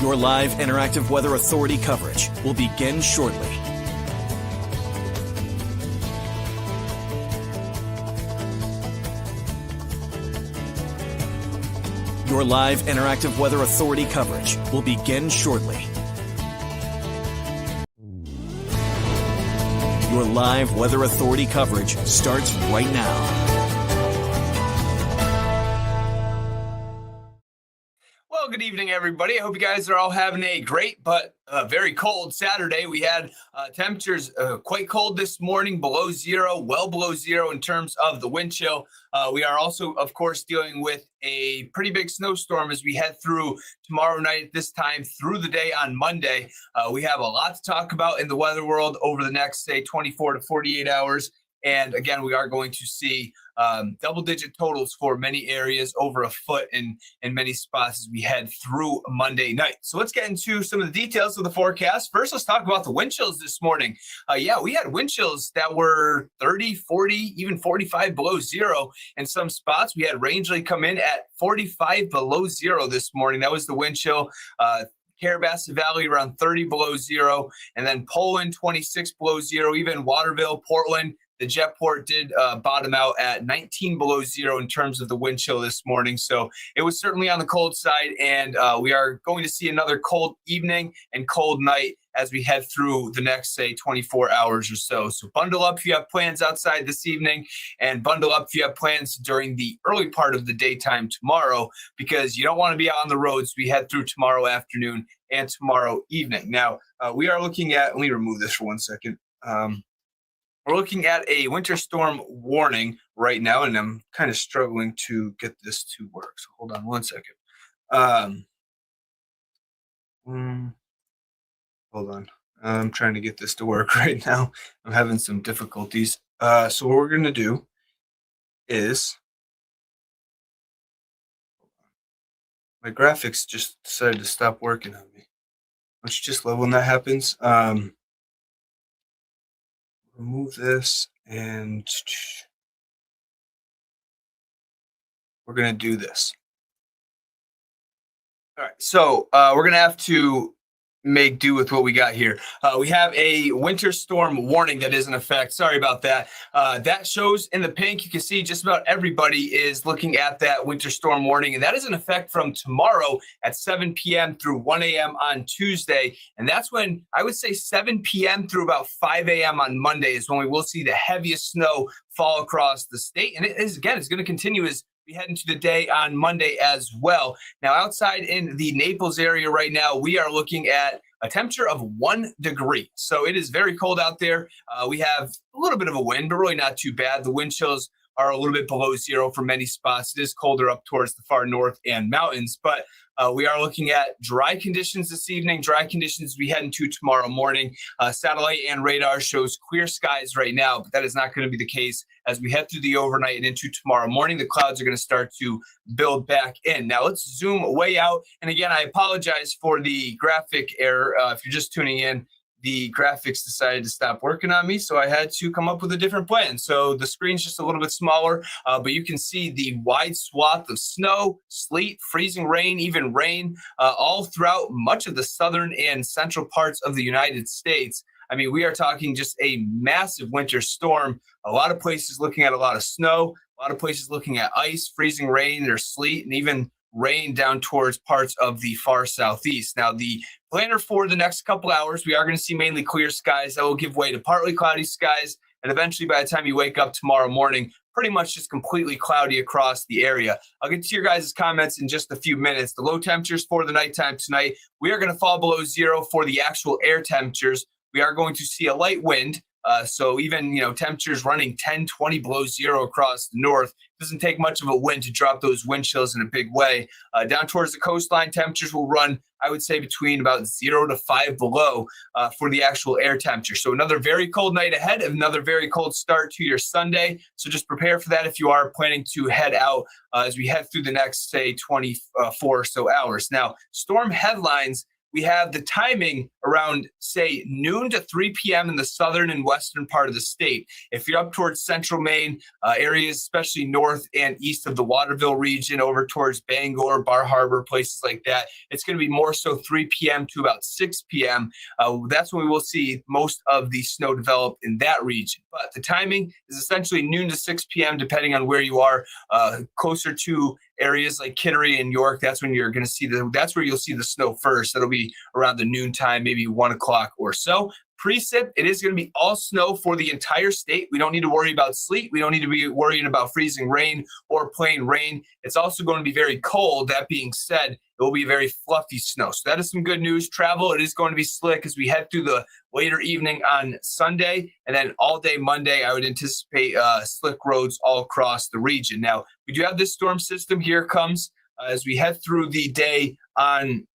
Your live interactive Weather Authority coverage will begin shortly. Your live interactive Weather Authority coverage will begin shortly. Your live Weather Authority coverage starts right now. Well, good evening, everybody. I hope you guys are all having a great but very cold Saturday. We had temperatures quite cold this morning, below zero, well below zero in terms of the wind chill. We are also, of course, dealing with a pretty big snowstorm as we head through tomorrow night at this time through the day on Monday. We have a lot to talk about in the weather world over the next, say, 24 to 48 hours. And again, we are going to see double-digit totals for many areas, over a foot in many spots as we head through Monday night. So let's get into some of the details of the forecast. First, let's talk about the wind chills this morning. We had wind chills that were 30, 40, even 45 below zero in some spots. We had Rangeley come in at 45 below zero this morning. That was the wind chill. Carrabassett Valley around 30 below zero, and then Poland 26 below zero, even Waterville, Portland. The Jetport did bottom out at 19 below zero in terms of the wind chill this morning. So it was certainly on the cold side, and we are going to see another cold evening and cold night as we head through the next, say, 24 hours or so. So bundle up if you have plans outside this evening, and bundle up if you have plans during the early part of the daytime tomorrow, because you don't want to be out on the roads. We head through tomorrow afternoon and tomorrow evening. Now, we are looking at, let me remove this for 1 second. We're looking at a winter storm warning right now, and I'm kind of struggling to get this to work. So hold on 1 second. Hold on. I'm trying to get this to work right now. I'm having some difficulties. So what we're going to do is, my graphics just decided to stop working on me. Don't you just love when that happens? Remove this, and we're going to do this. All right, so we're going to have to make do with what we got here. We have a winter storm warning that is in effect. Sorry about that. That shows in the pink. You can see just about everybody is looking at that winter storm warning, and that is in effect from tomorrow at 7 p.m. through 1 a.m. on Tuesday. And that's when I would say 7 p.m. through about 5 a.m. on Monday is when we will see the heaviest snow fall across the state. And it is, again, it's going to continue as we head into the day on Monday as well. Now, outside in the Naples area right now, we are looking at a temperature of 1 degree. So it is very cold out there. We have a little bit of a wind, but really not too bad. The wind chills are a little bit below zero for many spots. It is colder up towards the far north and mountains, but we are looking at dry conditions this evening, dry conditions we head into tomorrow morning. Satellite and radar shows clear skies right now, but that is not going to be the case as we head through the overnight and into tomorrow morning. The clouds are going to start to build back in. Now let's zoom way out. And again, I apologize for the graphic error. If you're just tuning in, the graphics decided to stop working on me, so I had to come up with a different plan. So the screen's just a little bit smaller, but you can see the wide swath of snow, sleet, freezing rain, even rain, all throughout much of the southern and central parts of the United States. I mean, we are talking just a massive winter storm. A lot of places looking at a lot of snow, a lot of places looking at ice, freezing rain, or sleet, and even rain down towards parts of the far southeast. Now, the planner for the next couple hours, we are going to see mainly clear skies that will give way to partly cloudy skies. And eventually, by the time you wake up tomorrow morning, pretty much just completely cloudy across the area. I'll get to your guys' comments in just a few minutes. The low temperatures for the nighttime tonight, we are going to fall below zero for the actual air temperatures. We are going to see a light wind. So even, temperatures running 10, 20 below zero across the north, doesn't take much of a wind to drop those wind chills in a big way. Down towards the coastline, temperatures will run, I would say, between about 0 to 5 below for the actual air temperature. So another very cold night ahead, another very cold start to your Sunday. So just prepare for that if you are planning to head out as we head through the next, say, 24 or so hours. Now, storm headlines we have the timing around, say, noon to 3 p.m. in the southern and western part of the state. If you're up towards central Maine, areas, especially north and east of the Waterville region, over towards Bangor, Bar Harbor, places like that, it's going to be more so 3 p.m. to about 6 p.m. That's when we will see most of the snow develop in that region. But the timing is essentially noon to 6 p.m., depending on where you are, closer to areas like Kittery and York. That's when you're going to see that's where you'll see the snow first. That'll be around the noon time, maybe 1 o'clock or so. Precip, it is going to be all snow for the entire state. We don't need to worry about sleet. We don't need to be worrying about freezing rain or plain rain. It's also going to be very cold. That being said, it will be very fluffy snow. So that is some good news. Travel, it is going to be slick as we head through the later evening on Sunday. And then all day Monday, I would anticipate slick roads all across the region. Now, we do have this storm system. Here it comes. As we head through the day on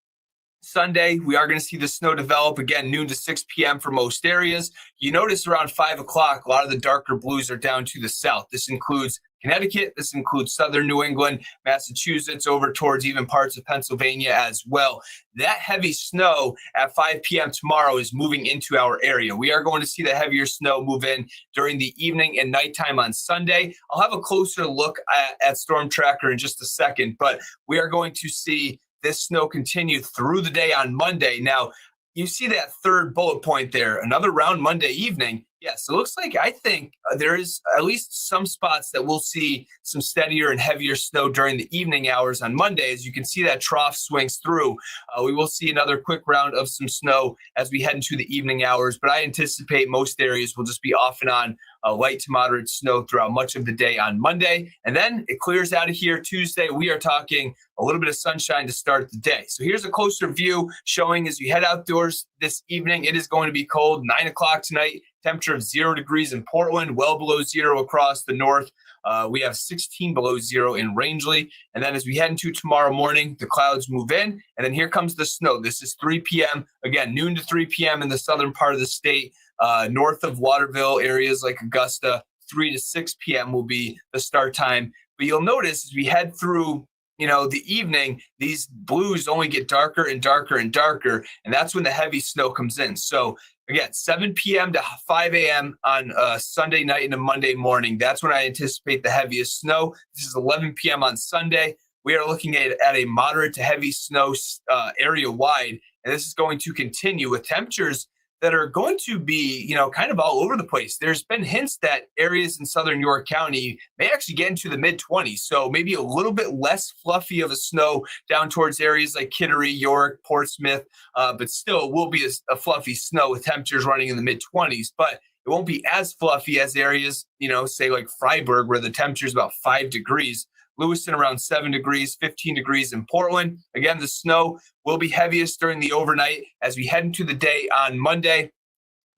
Sunday, we are going to see the snow develop again, noon to 6 p.m. for most areas. You notice around 5 o'clock, a lot of the darker blues are down to the south. This includes Connecticut. This includes southern New England, Massachusetts, over towards even parts of Pennsylvania as well. That heavy snow at 5 p.m. tomorrow is moving into our area. We are going to see the heavier snow move in during the evening and nighttime on Sunday. I'll have a closer look at Storm Tracker in just a second, but we are going to see this snow continue through the day on Monday. Now, you see that third bullet point there, another round Monday evening. Yes, it looks like I think there is at least some spots that we'll see some steadier and heavier snow during the evening hours on Monday. As you can see, that trough swings through. We will see another quick round of some snow as we head into the evening hours, but I anticipate most areas will just be off and on light to moderate snow throughout much of the day on Monday. And then it clears out of here Tuesday. We are talking a little bit of sunshine to start the day. So here's a closer view showing as you head outdoors this evening, it is going to be cold. 9 o'clock tonight, temperature of 0 degrees in Portland, well below zero across the north. We have 16 below zero in Rangeley. And then as we head into tomorrow morning, the clouds move in. And then here comes the snow. This is 3 p.m. Again, noon to 3 p.m. in the southern part of the state. North of Waterville, areas like Augusta, 3 to 6 p.m. will be the start time. But you'll notice as we head through the evening, these blues only get darker and darker and darker. And that's when the heavy snow comes in. So again, 7 p.m. to 5 a.m. on Sunday night and a Monday morning. That's when I anticipate the heaviest snow. This is 11 p.m. on Sunday. We are looking at a moderate to heavy snow area wide. And this is going to continue with temperatures that are going to be, kind of all over the place. There's been hints that areas in southern York County may actually get into the mid-20s. So maybe a little bit less fluffy of a snow down towards areas like Kittery, York, Portsmouth, but still it will be a fluffy snow with temperatures running in the mid-20s. But it won't be as fluffy as areas, say like Freiburg, where the temperature is about 5 degrees. Lewiston around 7 degrees, 15 degrees in Portland. Again, the snow will be heaviest during the overnight. As we head into the day on Monday,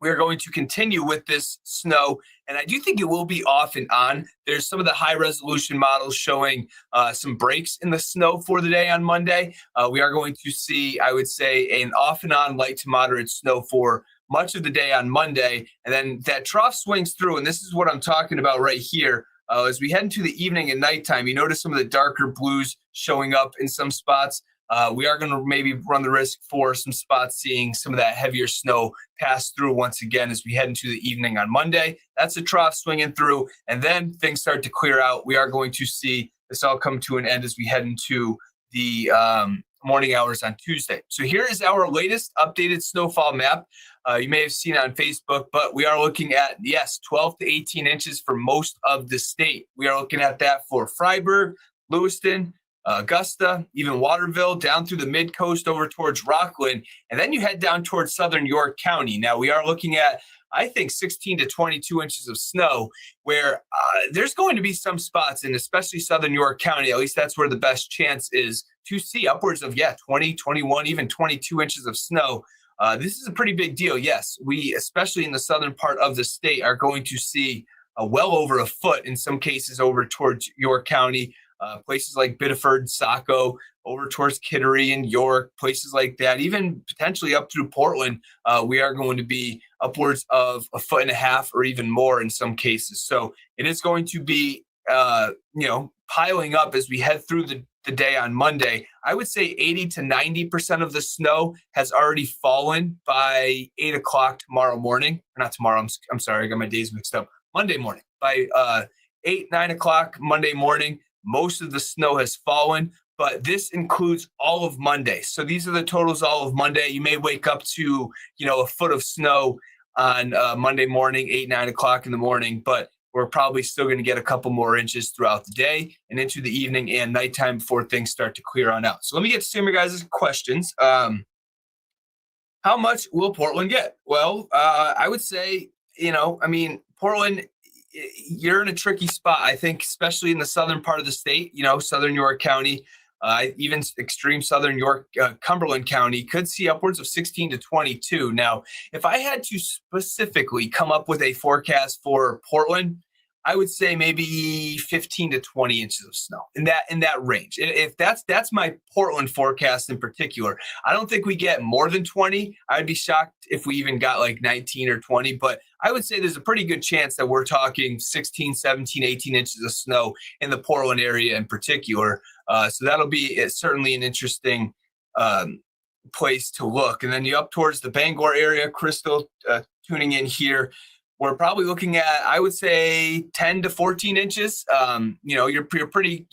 we are going to continue with this snow, and I do think it will be off and on. There's some of the high-resolution models showing some breaks in the snow for the day on Monday. We are going to see, I would say, an off and on light to moderate snow for much of the day on Monday, and then that trough swings through, and this is what I'm talking about right here. As we head into the evening and nighttime, you notice some of the darker blues showing up in some spots. We are going to maybe run the risk for some spots seeing some of that heavier snow pass through once again as we head into the evening on Monday. That's a trough swinging through, and then things start to clear out. We are going to see this all come to an end as we head into the morning hours on Tuesday. So here is our latest updated snowfall map. You may have seen it on Facebook, but we are looking at, 12 to 18 inches for most of the state. We are looking at that for Freiburg, Lewiston, Augusta, even Waterville, down through the mid-coast over towards Rockland, and then you head down towards southern York County. Now, we are looking at, I think, 16 to 22 inches of snow, where there's going to be some spots, and especially southern York County, at least that's where the best chance is to see upwards of, 20, 21, even 22 inches of snow. This is a pretty big deal. Yes, we, especially in the southern part of the state, are going to see well over a foot in some cases over towards York County, places like Biddeford, Saco, over towards Kittery and York, places like that, even potentially up through Portland. We are going to be upwards of a foot and a half or even more in some cases. So it is going to be, piling up as we head through the day on Monday, I would say 80 to 90% of the snow has already fallen by 8 o'clock tomorrow morning. Or not tomorrow, I'm sorry, I got my days mixed up. Monday morning. By 8, 9 o'clock Monday morning, most of the snow has fallen, but this includes all of Monday. So these are the totals all of Monday. You may wake up to, a foot of snow on Monday morning, 8, 9 o'clock in the morning, but we're probably still going to get a couple more inches throughout the day and into the evening and nighttime before things start to clear on out. So let me get to some of your guys' questions. How much will Portland get? Well, I would say, Portland, you're in a tricky spot, I think, especially in the southern part of the state, southern York County, even extreme southern York, Cumberland County could see upwards of 16 to 22. Now, if I had to specifically come up with a forecast for Portland, I would say maybe 15 to 20 inches of snow in that range. If that's my Portland forecast in particular. I don't think we get more than 20. I'd be shocked if we even got like 19 or 20, but I would say there's a pretty good chance that we're talking 16, 17, 18 inches of snow in the Portland area in particular. So that'll be certainly an interesting place to look. And then you up towards the Bangor area, Crystal, tuning in here. We're probably looking at, I would say, 10 to 14 inches. You're pretty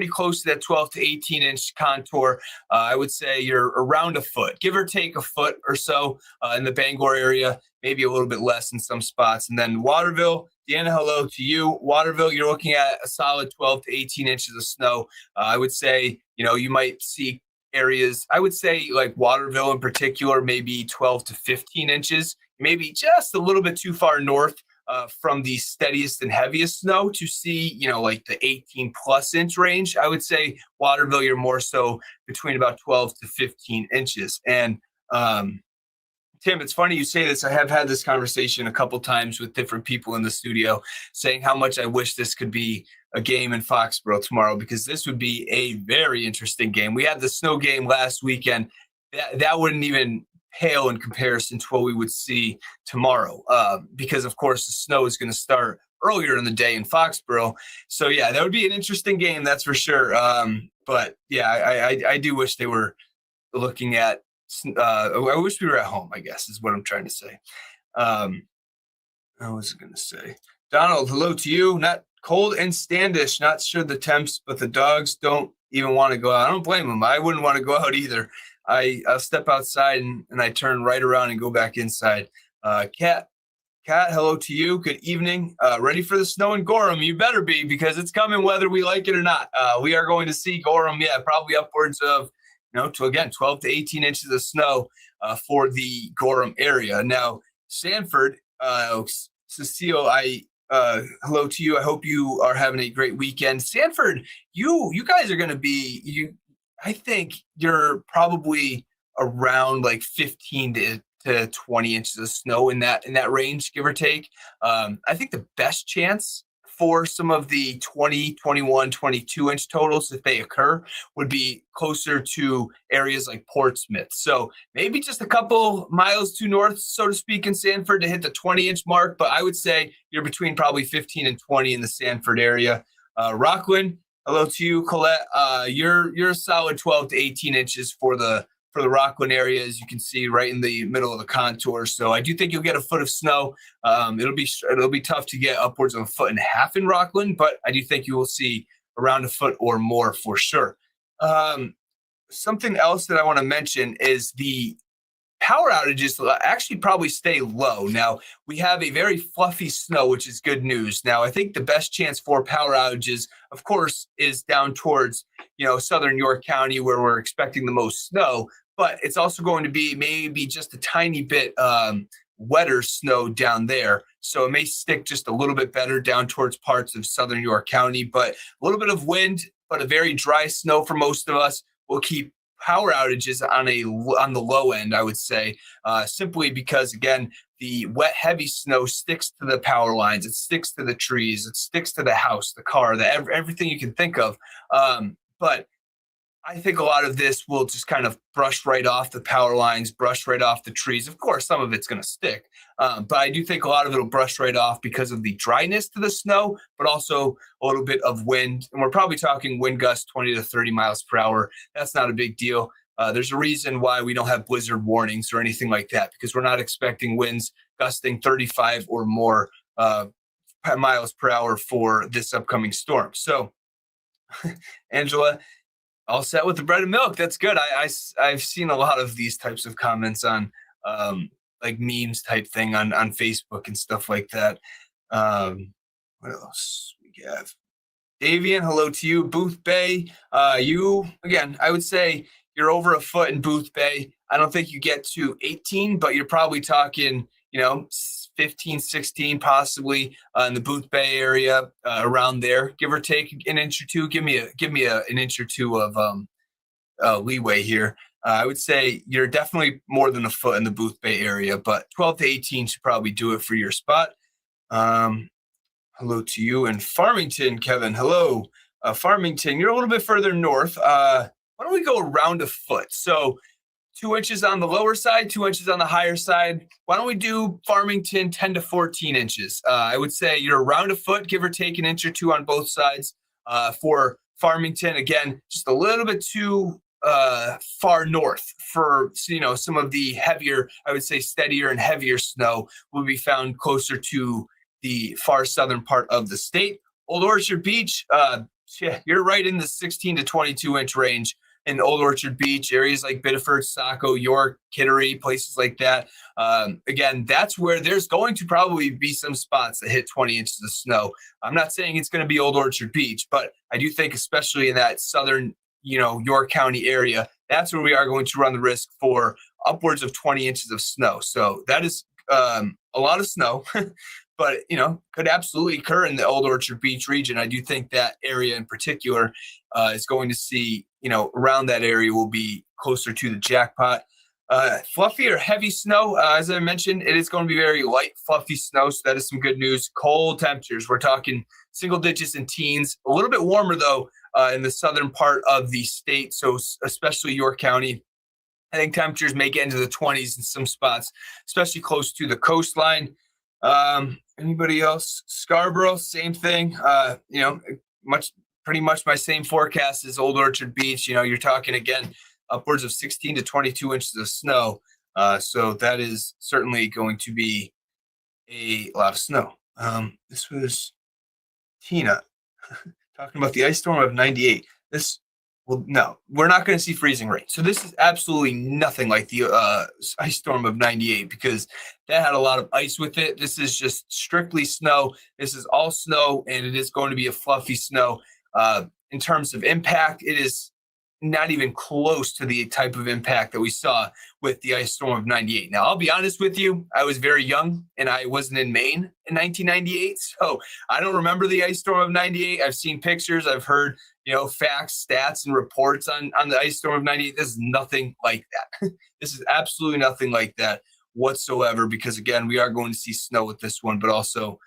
close to that 12 to 18 inch contour. I would say you're around a foot, give or take a foot or so in the Bangor area, maybe a little bit less in some spots. And then Waterville, Deanna, hello to you. Waterville, you're looking at a solid 12 to 18 inches of snow. I would say, you might see areas, I would say like Waterville in particular, maybe 12 to 15 inches. Maybe just a little bit too far north from the steadiest and heaviest snow to see, like the 18 plus inch range. I would say Waterville, you're more so between about 12 to 15 inches. And Tim, it's funny you say this. I have had this conversation a couple times with different people in the studio saying how much I wish this could be a game in Foxborough tomorrow, because this would be a very interesting game. We had the snow game last weekend. That wouldn't even pale in comparison to what we would see tomorrow, because of course the snow is going to start earlier in the day in Foxborough. So yeah, that would be an interesting game, that's for sure. But yeah, I do wish they were looking at. I wish we were at home, I guess is what I'm trying to say. I was going to say, Donald, hello to you. Not cold and Standish. Not sure the temps, but the dogs don't even want to go out. I don't blame them. I wouldn't want to go out either. I'll step outside and I turn right around and go back inside. Kat, hello to you. Good evening. Ready for the snow in Gorham? You better be, because it's coming whether we like it or not. We are going to see Gorham, probably upwards of, to again, 12 to 18 inches of snow for the Gorham area. Now, Sanford, Cecile, hello to you. I hope you are having a great weekend. Sanford, you guys are going to be, I think you're probably around like 15 to 20 inches of snow in that range, give or take. I think the best chance for some of the 20, 21, 22 inch totals, if they occur, would be closer to areas like Portsmouth. So maybe just a couple miles too north, so to speak, in Sanford to hit the 20 inch mark. But I would say you're between probably 15 and 20 in the Sanford area. Rockland, hello to you, Colette. You're a solid 12 to 18 inches for the Rockland area, as you can see right in the middle of the contour. So I do think you'll get a foot of snow. It'll be tough to get upwards of a foot and a half in Rockland, but I do think you will see around a foot or more for sure. Something else that I want to mention is the power outages actually probably stay low. Now, we have a very fluffy snow, which is good news. Now, I think the best chance for power outages, of course, is down towards, southern York County, where we're expecting the most snow, but it's also going to be maybe just a tiny bit wetter snow down there. So it may stick just a little bit better down towards parts of southern York County, but a little bit of wind, but a very dry snow for most of us will keep power outages on the low end, I would say, simply because, again, the wet, heavy snow sticks to the power lines. It sticks to the trees. It sticks to the house, the car, everything you can think of. But I think a lot of this will just kind of brush right off the power lines, brush right off the trees. Of course, some of it's going to stick, but I do think a lot of it will brush right off because of the dryness to the snow, but also a little bit of wind. And we're probably talking wind gusts 20 to 30 miles per hour. That's not a big deal. There's a reason why we don't have blizzard warnings or anything like that, because we're not expecting winds gusting 35 or more miles per hour for this upcoming storm. So, Angela, all set with the bread and milk. That's good. I've seen a lot of these types of comments on like memes type thing on Facebook and stuff like that. What else we have? Davian, hello to you. Booth Bay, you again. I would say you're over a foot in Booth Bay. I don't think you get to 18, but you're probably talking, 15, 16, possibly in the Booth Bay area, around there, give or take an inch or two. Give me an inch or two of leeway here. I would say you're definitely more than a foot in the Booth Bay area, but 12 to 18 should probably do it for your spot. Hello to you in Farmington, Kevin. Hello, Farmington. You're a little bit further north. Why don't we go around a foot? So 2 inches on the lower side, 2 inches on the higher side. Why don't we do Farmington 10 to 14 inches? I would say you're around a foot, give or take an inch or two on both sides. For Farmington, again, just a little bit too far north for, some of the heavier, I would say steadier and heavier snow will be found closer to the far southern part of the state. Old Orchard Beach, you're right in the 16 to 22 inch range. In Old Orchard Beach, areas like Biddeford, Saco, York, Kittery, places like that. Again, that's where there's going to probably be some spots that hit 20 inches of snow. I'm not saying it's going to be Old Orchard Beach, but I do think especially in that southern, York County area, that's where we are going to run the risk for upwards of 20 inches of snow. So that is a lot of snow, but, could absolutely occur in the Old Orchard Beach region. I do think that area in particular is going to see, around that area will be closer to the jackpot. Fluffy or heavy snow, as I mentioned, it is going to be very light, fluffy snow. So that is some good news. Cold temperatures, we're talking single digits and teens. A little bit warmer, though, in the southern part of the state. So especially York County, I think temperatures may get into the 20s in some spots, especially close to the coastline. Anybody else? Scarborough, same thing. Pretty much my same forecast as Old Orchard Beach. You're talking again upwards of 16 to 22 inches of snow. So that is certainly going to be a lot of snow. This was Tina talking about the ice storm of 98. No, we're not going to see freezing rain. So this is absolutely nothing like the ice storm of 98 because that had a lot of ice with it. This is just strictly snow. This is all snow, and it is going to be a fluffy snow. In terms of impact, it is not even close to the type of impact that we saw with the ice storm of 98. Now, I'll be honest with you, I was very young and I wasn't in Maine in 1998. So I don't remember the ice storm of 98. I've seen pictures. I've heard, facts, stats, and reports on the ice storm of 98. This is nothing like that. This is absolutely nothing like that whatsoever, because again, we are going to see snow with this one, but also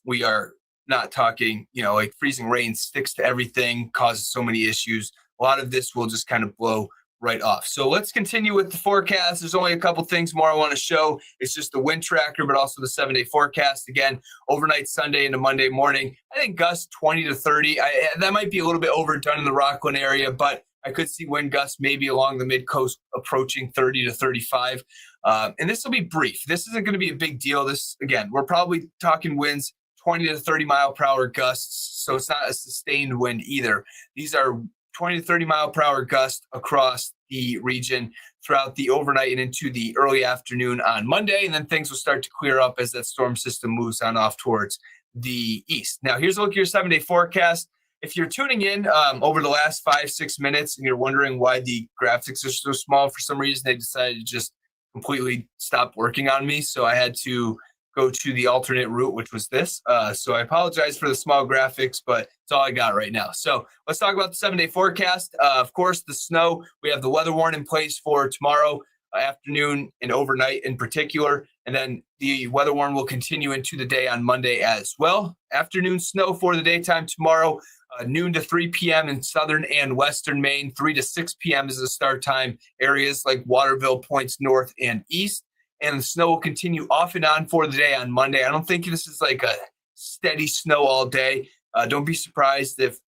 we are not talking, like freezing rain sticks to everything, causes so many issues. A lot of this will just kind of blow right off. So let's continue with the forecast. There's only a couple things more I want to show. It's just the wind tracker, but also the 7-day forecast. Again, overnight Sunday into Monday morning. I think gusts 20 to 30. That might be a little bit overdone in the Rockland area, but I could see wind gusts maybe along the mid-coast approaching 30 to 35. And this will be brief. This isn't going to be a big deal. Again, we're probably talking winds 20 to 30 mile per hour gusts. So it's not a sustained wind either. These are 20 to 30 mile per hour gust across the region throughout the overnight and into the early afternoon on Monday. And then things will start to clear up as that storm system moves on off towards the east. Now, here's a look at your 7-day forecast. If you're tuning in over the last 5-6 minutes and you're wondering why the graphics are so small, for some reason they decided to just completely stop working on me. So I had to go to the alternate route, which was this. So I apologize for the small graphics, but it's all I got right now. So let's talk about the 7-day forecast. Of course, the snow, we have the weather warning in place for tomorrow afternoon and overnight in particular. And then the weather warning will continue into the day on Monday as well. Afternoon snow for the daytime tomorrow. noon to 3 p.m. in southern and western Maine. 3 to 6 p.m. is the start time. Areas like Waterville points north and east. And the snow will continue off and on for the day on Monday. I don't think this is like a steady snow all day. Don't be surprised if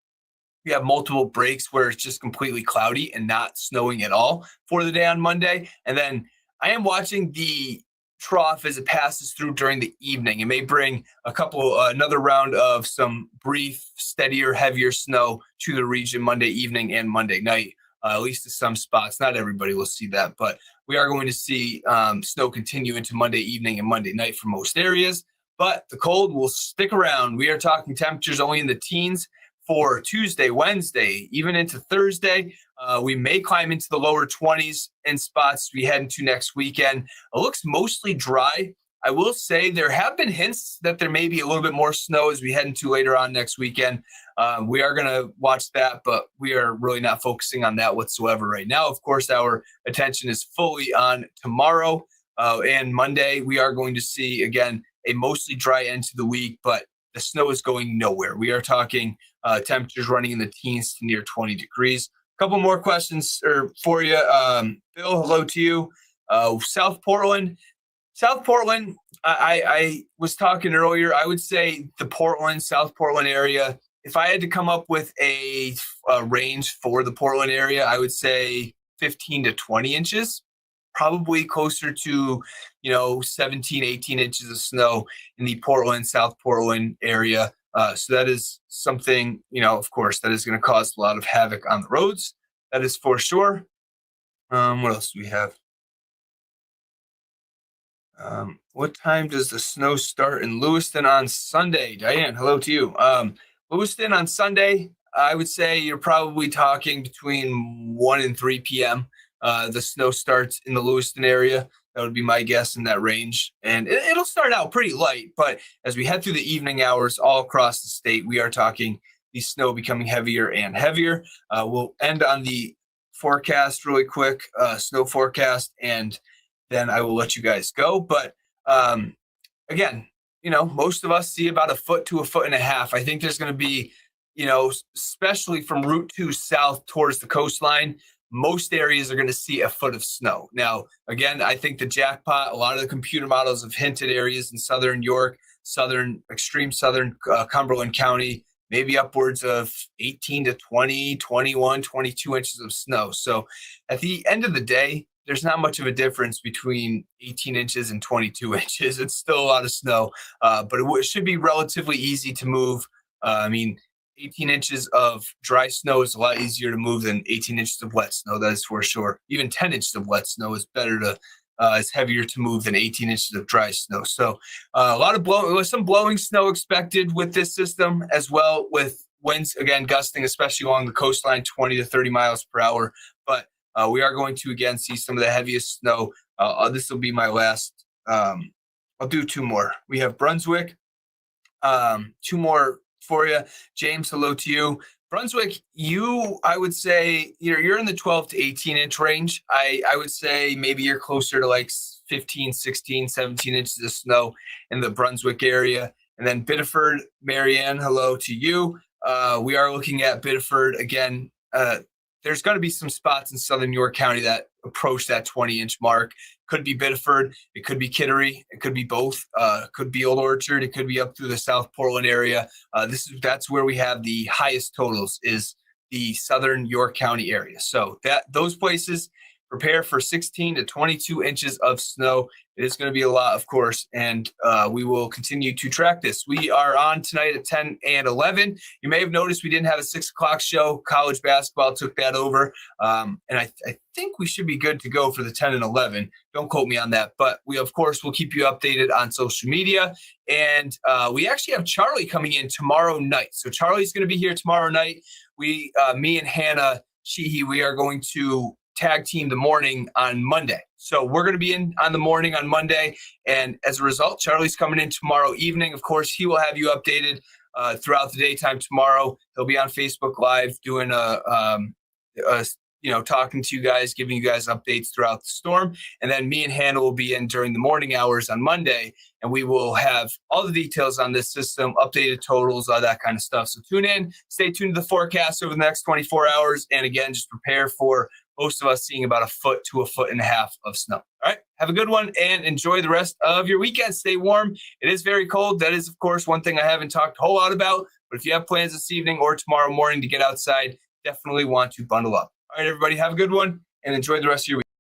we have multiple breaks where it's just completely cloudy and not snowing at all for the day on Monday. And then I am watching the trough as it passes through during the evening. It may bring another round of some brief, steadier, heavier snow to the region Monday evening and Monday night, at least to some spots. Not everybody will see that, but we are going to see snow continue into Monday evening and Monday night for most areas. But the cold will stick around. We are talking temperatures only in the teens for Tuesday, Wednesday, even into Thursday. We may climb into the lower 20s in spots we head into next weekend. It looks mostly dry. I will say there have been hints that there may be a little bit more snow as we head into later on next weekend. We are going to watch that, but we are really not focusing on that whatsoever right now. Of course, our attention is fully on tomorrow and Monday. We are going to see, again, a mostly dry end to the week, but the snow is going nowhere. We are talking temperatures running in the teens to near 20 degrees. A couple more questions for you. Bill, hello to you. South Portland. I was talking earlier. I would say the South Portland area, if I had to come up with a range for the Portland area, I would say 15 to 20 inches. Probably closer to, 17, 18 inches of snow in the South Portland area. So that is something, of course, that is going to cause a lot of havoc on the roads. That is for sure. What else do we have? What time does the snow start in Lewiston on Sunday? Diane, hello to you. Lewiston on Sunday, I would say you're probably talking between 1 and 3 p.m. The snow starts in the Lewiston area. That would be my guess in that range. And it'll start out pretty light, but as we head through the evening hours all across the state, we are talking the snow becoming heavier and heavier. We'll end on the forecast really quick, snow forecast, and then I will let you guys go. But again, most of us see about a foot to a foot and a half. I think there's going to be, especially from Route 2 south towards the coastline, most areas are going to see a foot of snow. Now, again, I think the jackpot, a lot of the computer models have hinted areas in southern York, extreme southern Cumberland County, maybe upwards of 18 to 20, 21, 22 inches of snow. So at the end of the day, there's not much of a difference between 18 inches and 22 inches. It's still a lot of snow, but it should be relatively easy to move. 18 inches of dry snow is a lot easier to move than 18 inches of wet snow. That is for sure. Even 10 inches of wet snow is is heavier to move than 18 inches of dry snow. So some blowing snow expected with this system, as well with winds, again, gusting, especially along the coastline, 20 to 30 miles per hour. But we are going to, again, see some of the heaviest snow. This will be my last. I'll do two more. We have Brunswick. Two more for you. James, hello to you. Brunswick, I would say, you're in the 12 to 18 inch range. I would say maybe you're closer to like 15, 16, 17 inches of snow in the Brunswick area. And then Biddeford, Marianne, hello to you. We are looking at Biddeford again. There's going to be some spots in southern York County that approach that 20-inch mark. Could be Biddeford. It could be Kittery. It could be both. It could be Old Orchard. It could be up through the South Portland area. That's where we have the highest totals, is the southern York County area. So those places, prepare for 16 to 22 inches of snow. It is going to be a lot, of course, and we will continue to track this. We are on tonight at 10 and 11. You may have noticed we didn't have a 6 o'clock show. College basketball took that over, and I think we should be good to go for the 10 and 11. Don't quote me on that, but we, of course, will keep you updated on social media. And we actually have Charlie coming in tomorrow night. So Charlie's going to be here tomorrow night. Me and Hannah Sheehy, we are going to tag team the morning on Monday. So we're going to be in on the morning on Monday. And as a result, Charlie's coming in tomorrow evening. Of course, he will have you updated throughout the daytime tomorrow. He'll be on Facebook Live doing a talking to you guys, giving you guys updates throughout the storm. And then me and Hannah will be in during the morning hours on Monday, and we will have all the details on this system, updated totals, all that kind of stuff. So tune in, stay tuned to the forecast over the next 24 hours. And again, just prepare for most of us seeing about 1 foot to 1.5 feet of snow. All right. Have a good one and enjoy the rest of your weekend. Stay warm. It is very cold. That is, of course, one thing I haven't talked a whole lot about. But if you have plans this evening or tomorrow morning to get outside, definitely want to bundle up. All right, everybody, have a good one and enjoy the rest of your week.